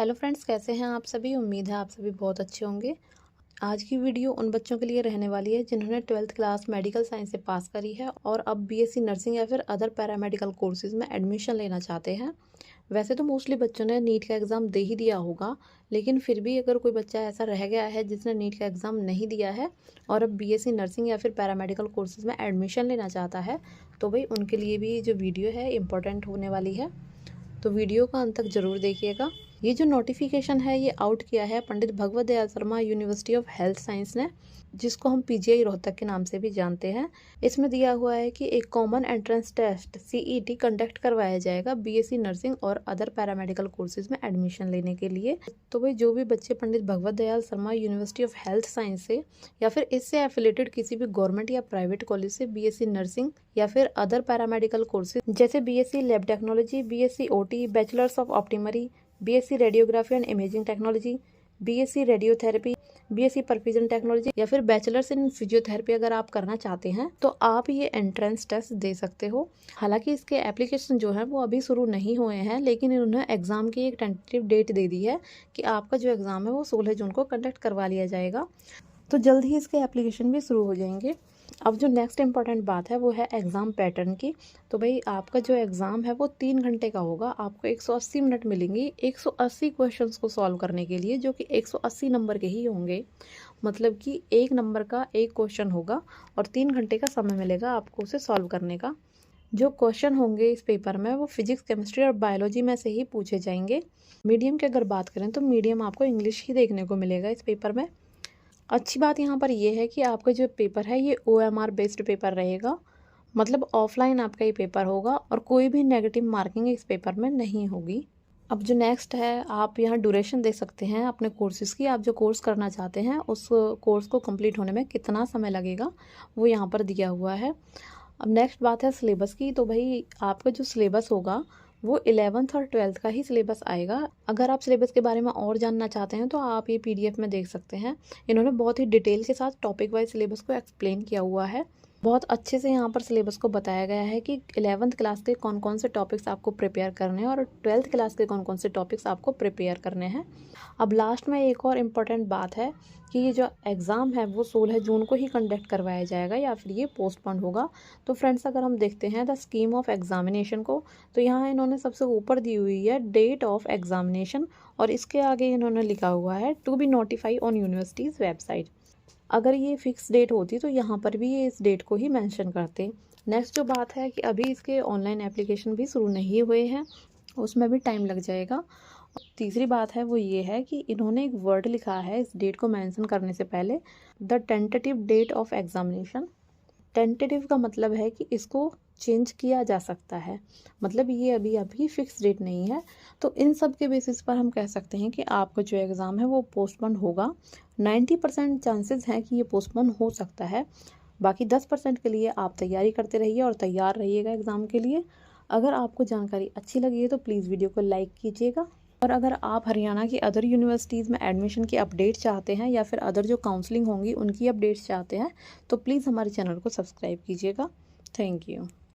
Hello friends, कैसे हैं आप सभी। उम्मीद है आप सभी बहुत अच्छे होंगे। आज की वीडियो उन बच्चों के लिए रहने वाली है जिन्होंने 12th क्लास मेडिकल साइंस से पास करी है और अब बीएससी नर्सिंग या फिर अदर पैरामेडिकल कोर्सेज में एडमिशन लेना चाहते हैं। वैसे तो मोस्टली बच्चों ने नीट का एग्ज़ाम दे ही दिया होगा, लेकिन फिर भी अगर कोई बच्चा ऐसा रह गया है जिसने नीट का एग्ज़ाम नहीं दिया है और अब बीएससी नर्सिंग या फिर पैरामेडिकल कोर्सेज में एडमिशन लेना चाहता है, तो भाई उनके लिए भी जो वीडियो है इम्पोर्टेंट होने वाली है। तो वीडियो का अंत तक जरूर देखिएगा। ये जो नोटिफिकेशन है ये आउट किया है Pandit Bhagwat Dayal Sharma University of Health Science ने, जिसको हम पीजीआई रोहतक के नाम से भी जानते हैं। इसमें दिया हुआ है कि एक common entrance test CET conduct करवाया जाएगा बीएससी नर्सिंग और अदर पैरामेडिकल कोर्सेज में एडमिशन लेने के लिए। तो भाई जो भी बच्चे Pandit Bhagwat Dayal Sharma University of Health Science से या फिर इससे एफिलेटेड किसी भी गवर्नमेंट या प्राइवेट कॉलेज से बीएससी नर्सिंग या फिर अदर पैरामेडिकल कोर्सेज जैसे BSc lab technology, BSc OT, bachelors of optometry, BSc radiography and imaging technology, BSc radiotherapy, BSc perfusion technology या फिर बैचलर्स इन फिजियोथेरेपी अगर आप करना चाहते हैं तो आप ये एंट्रेंस टेस्ट दे सकते हो। हालांकि इसके एप्लीकेशन जो है वो अभी शुरू नहीं हुए हैं, लेकिन इन्होंने एग्ज़ाम की एक टेंटेटिव डेट दे दी है कि आपका जो एग्ज़ाम है वो 16 जून को कंडक्ट करवा लिया जाएगा। तो जल्द ही इसके एप्लीकेशन भी शुरू हो जाएंगे। अब जो नेक्स्ट इम्पॉर्टेंट बात है वो है एग्ज़ाम पैटर्न की। तो भाई आपका जो एग्ज़ाम है वो 3 घंटे का होगा। आपको 180 मिनट मिलेंगी 180 क्वेश्चंस को सॉल्व करने के लिए, जो कि 180 नंबर के ही होंगे। मतलब कि 1 नंबर का 1 क्वेश्चन होगा और 3 घंटे का समय मिलेगा आपको उसे सॉल्व करने का। जो क्वेश्चन होंगे इस पेपर में वो फिजिक्स, केमिस्ट्री और बायोलॉजी में से ही पूछे जाएंगे। मीडियम की अगर बात करें तो मीडियम आपको इंग्लिश ही देखने को मिलेगा इस पेपर में। अच्छी बात यहाँ पर यह है कि आपका जो पेपर है ये OMR बेस्ड पेपर रहेगा, मतलब ऑफलाइन आपका ये पेपर होगा और कोई भी नेगेटिव मार्किंग इस पेपर में नहीं होगी। अब जो नेक्स्ट है, आप यहाँ ड्यूरेशन दे सकते हैं अपने कोर्सेज़ की। आप जो कोर्स करना चाहते हैं उस कोर्स को कंप्लीट होने में कितना समय लगेगा वो यहाँ पर दिया हुआ है। अब नेक्स्ट बात है सिलेबस की। तो भाई आपका जो सिलेबस होगा वो 11th और 12th का ही सिलेबस आएगा। अगर आप सिलेबस के बारे में और जानना चाहते हैं तो आप ये PDF में देख सकते हैं। इन्होंने बहुत ही डिटेल के साथ टॉपिक वाइज सिलेबस को एक्सप्लेन किया हुआ है। बहुत अच्छे से यहाँ पर सिलेबस को बताया गया है कि 11th क्लास के कौन कौन से टॉपिक्स आपको प्रिपेयर करने हैं और 12th क्लास के कौन कौन से टॉपिक्स आपको प्रिपेयर करने हैं। अब लास्ट में एक और इम्पॉर्टेंट बात है कि ये जो एग्ज़ाम है वो 16 जून को ही कंडक्ट करवाया जाएगा या फिर ये पोस्टपोन होगा। तो फ्रेंड्स, अगर हम देखते हैं द स्कीम ऑफ एग्जामिनेशन को, तो यहाँ इन्होंने सबसे ऊपर दी हुई है डेट ऑफ एग्जामिनेशन और इसके आगे इन्होंने लिखा हुआ है to be notified on universities website. अगर ये फिक्स डेट होती तो यहाँ पर भी ये इस डेट को ही मेंशन करते। नेक्स्ट जो बात है कि अभी इसके ऑनलाइन एप्लीकेशन भी शुरू नहीं हुए हैं, उसमें भी टाइम लग जाएगा। तीसरी बात है वो ये है कि इन्होंने एक वर्ड लिखा है इस डेट को मेंशन करने से पहले, the tentative date of examination. Tentative का मतलब है कि इसको चेंज किया जा सकता है, मतलब ये अभी फिक्स डेट नहीं है। तो इन सब के बेसिस पर हम कह सकते हैं कि आपका जो एग्ज़ाम है वो पोस्टपोन होगा। 90% चांसेस हैं कि ये पोस्टपोन हो सकता है। बाकी 10% के लिए आप तैयारी करते रहिए और तैयार रहिएगा एग्ज़ाम के लिए। अगर आपको जानकारी अच्छी लगी है तो प्लीज़ वीडियो को लाइक कीजिएगा। और अगर आप हरियाणा की अदर यूनिवर्सिटीज़ में एडमिशन की अपडेट चाहते हैं या फिर अदर जो काउंसलिंग होंगी उनकी अपडेट्स चाहते हैं तो प्लीज़ हमारे चैनल को सब्सक्राइब कीजिएगा। Thank you.